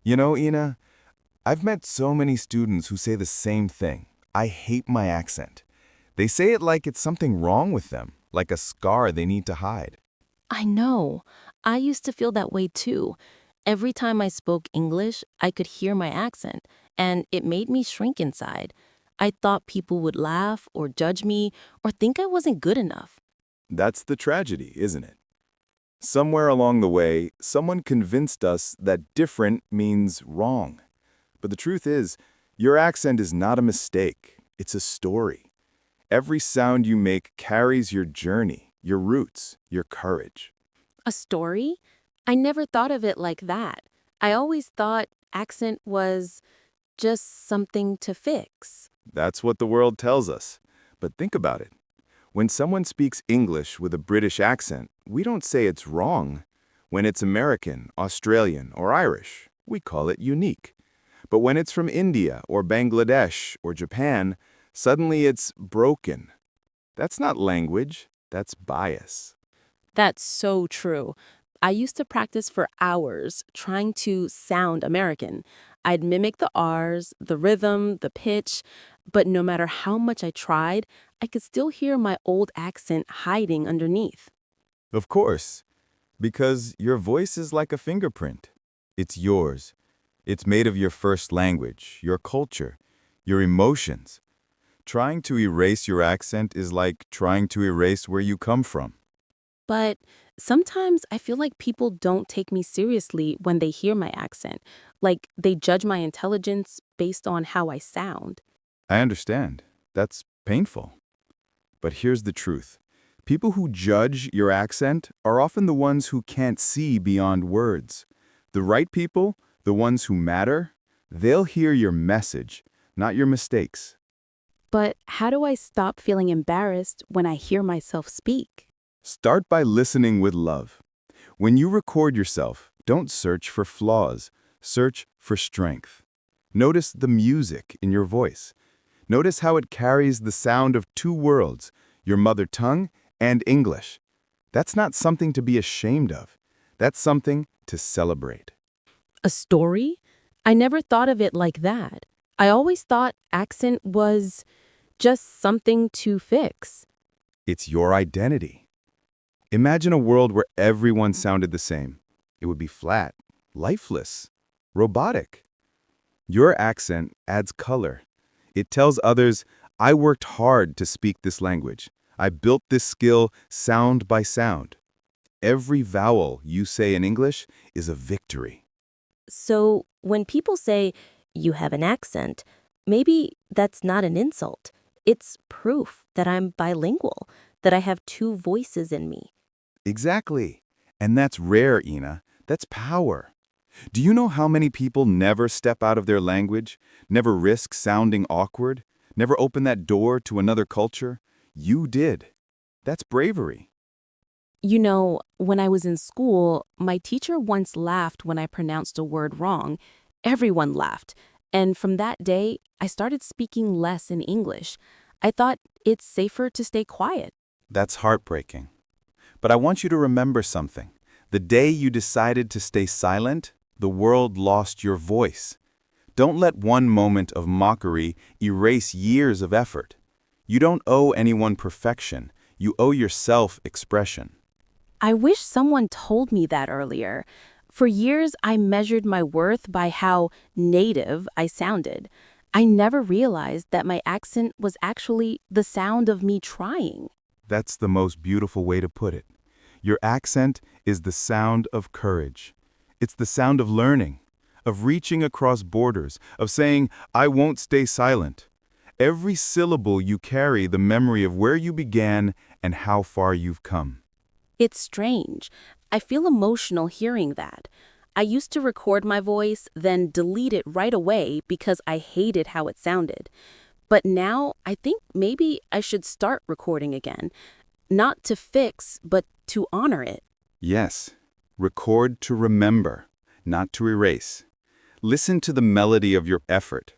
You know, Ina, I've met so many students who say the same thing. I hate my accent. They say it like it's something wrong with them, like a scar they need to hide. I know. I used to feel that way too. Every time I spoke English, I could hear my accent, and it made me shrink inside. I thought people would laugh or judge me or think I wasn't good enough. That's the tragedy, isn't it? Somewhere along the way, someone convinced us that different means wrong. But the truth is, your accent is not a mistake. It's a story. Every sound you make carries your journey, your roots, your courage. A story? I never thought of it like that. I always thought accent was just something to fix. That's what the world tells us. But think about it. When someone speaks English with a British accent, we don't say it's wrong. When it's American, Australian, or Irish, we call it unique. But when it's from India or Bangladesh or Japan, suddenly it's broken. That's not language, that's bias. That's so true. I used to practice for hours trying to sound American. I'd mimic the R's, the rhythm, the pitch, but no matter how much I tried, I could still hear my old accent hiding underneath. Of course, because your voice is like a fingerprint. It's yours. It's made of your first language, your culture, your emotions. Trying to erase your accent is like trying to erase where you come from. But sometimes I feel like people don't take me seriously when they hear my accent, like they judge my intelligence based on how I sound. I understand. That's painful. But here's the truth. People who judge your accent are often the ones who can't see beyond words. The right people, the ones who matter, they'll hear your message, not your mistakes. But how do I stop feeling embarrassed when I hear myself speak? Start by listening with love. When you record yourself, don't search for flaws, search for strength. Notice the music in your voice. Notice how it carries the sound of two worlds, your mother tongue and English. That's not something to be ashamed of. That's something to celebrate. A story? I never thought of it like that. I always thought accent was just something to fix. It's your identity. Imagine a world where everyone sounded the same. It would be flat, lifeless, robotic. Your accent adds color. It tells others, I worked hard to speak this language. I built this skill sound by sound. Every vowel you say in English is a victory. So when people say, you have an accent, maybe that's not an insult. It's proof that I'm bilingual, that I have two voices in me. Exactly. And that's rare, Ina. That's power. Do you know how many people never step out of their language, never risk sounding awkward, never open that door to another culture? You did. That's bravery. You know, when I was in school, my teacher once laughed when I pronounced a word wrong. Everyone laughed. And from that day, I started speaking less in English. I thought it's safer to stay quiet. That's heartbreaking. But I want you to remember something. The day you decided to stay silent, the world lost your voice. Don't let one moment of mockery erase years of effort. You don't owe anyone perfection. You owe yourself expression. I wish someone told me that earlier. For years, I measured my worth by how native I sounded. I never realized that my accent was actually the sound of me trying. That's the most beautiful way to put it. Your accent is the sound of courage. It's the sound of learning, of reaching across borders, of saying, I won't stay silent. Every syllable you carry the memory of where you began and how far you've come. It's strange. I feel emotional hearing that. I used to record my voice, then delete it right away because I hated how it sounded. But now I think maybe I should start recording again. Not to fix, but to honor it. Yes, record to remember, not to erase. Listen to the melody of your effort.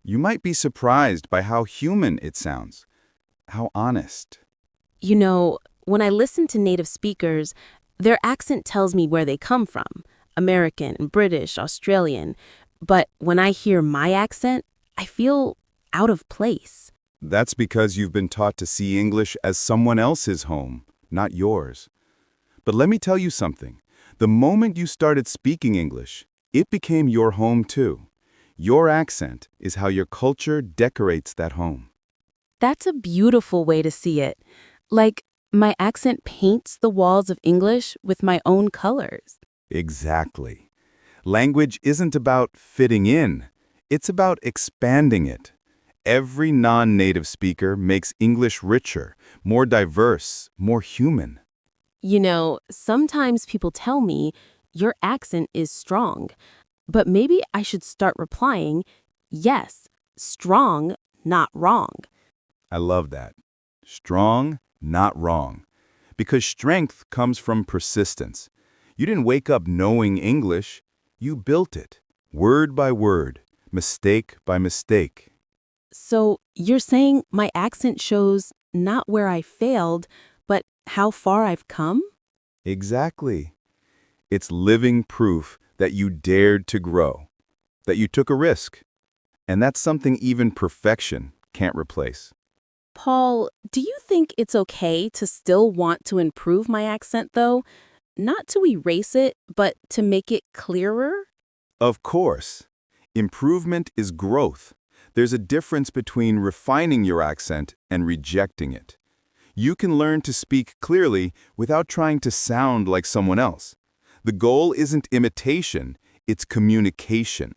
You might be surprised by how human it sounds, how honest. You know, when I listen to native speakers, their accent tells me where they come from. American, British, Australian. But when I hear my accent, I feel out of place. That's because you've been taught to see English as someone else's home, not yours. But let me tell you something. The moment you started speaking English, it became your home too. Your accent is how your culture decorates that home. That's a beautiful way to see it. Like, my accent paints the walls of English with my own colors. Exactly. Language isn't about fitting in. It's about expanding it. Every non-native speaker makes English richer, more diverse, more human. You know, sometimes people tell me, your accent is strong. But maybe I should start replying, yes, strong, not wrong. I love that. Strong, not wrong. Because strength comes from persistence. You didn't wake up knowing English. You built it, word by word, mistake by mistake. So you're saying my accent shows not where I failed, but how far I've come? Exactly. It's living proof that you dared to grow, that you took a risk. And that's something even perfection can't replace. Paul, do you think it's okay to still want to improve my accent, though? Not to erase it, but to make it clearer? Of course, improvement is growth. There's a difference between refining your accent and rejecting it. You can learn to speak clearly without trying to sound like someone else. The goal isn't imitation, it's communication.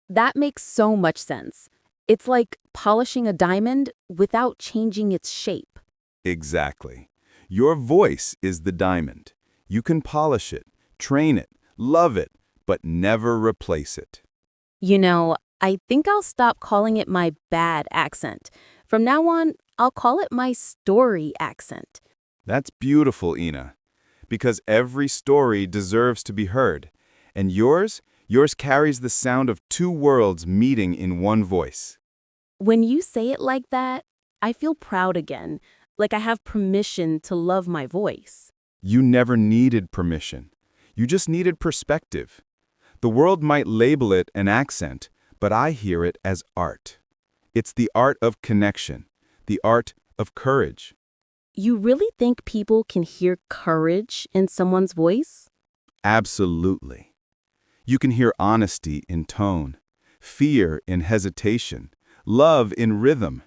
That makes so much sense. It's like polishing a diamond without changing its shape. Exactly. Your voice is the diamond. You can polish it, train it, love it, but never replace it. You know, I think I'll stop calling it my bad accent. From now on, I'll call it my story accent. That's beautiful, Ina, because every story deserves to be heard. And yours carries the sound of two worlds meeting in one voice. When you say it like that, I feel proud again, like I have permission to love my voice. You never needed permission. You just needed perspective. The world might label it an accent, but I hear it as art. It's the art of connection, the art of courage. You really think people can hear courage in someone's voice? Absolutely. You can hear honesty in tone, fear in hesitation, love in rhythm,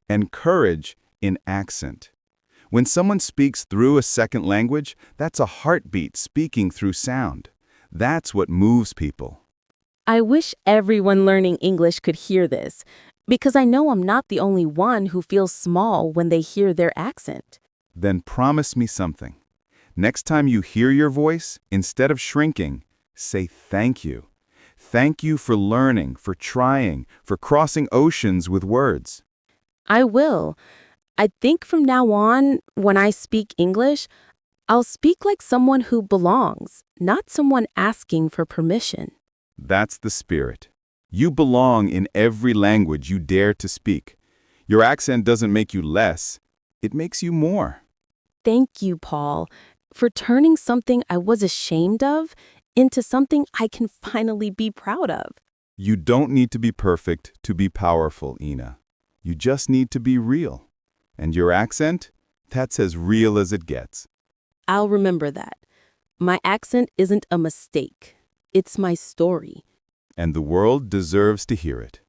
and courage in accent. When someone speaks through a second language, that's a heartbeat speaking through sound. That's what moves people. I wish everyone learning English could hear this, because I know I'm not the only one who feels small when they hear their accent. Then promise me something. Next time you hear your voice, instead of shrinking, say thank you. Thank you for learning, for trying, for crossing oceans with words. I will. I think from now on, when I speak English, I'll speak like someone who belongs, not someone asking for permission. That's the spirit. You belong in every language you dare to speak. Your accent doesn't make you less, it makes you more. Thank you, Paul, for turning something I was ashamed of into something I can finally be proud of. You don't need to be perfect to be powerful, Ina. You just need to be real. And your accent? That's as real as it gets. I'll remember that. My accent isn't a mistake. It's my story. And the world deserves to hear it.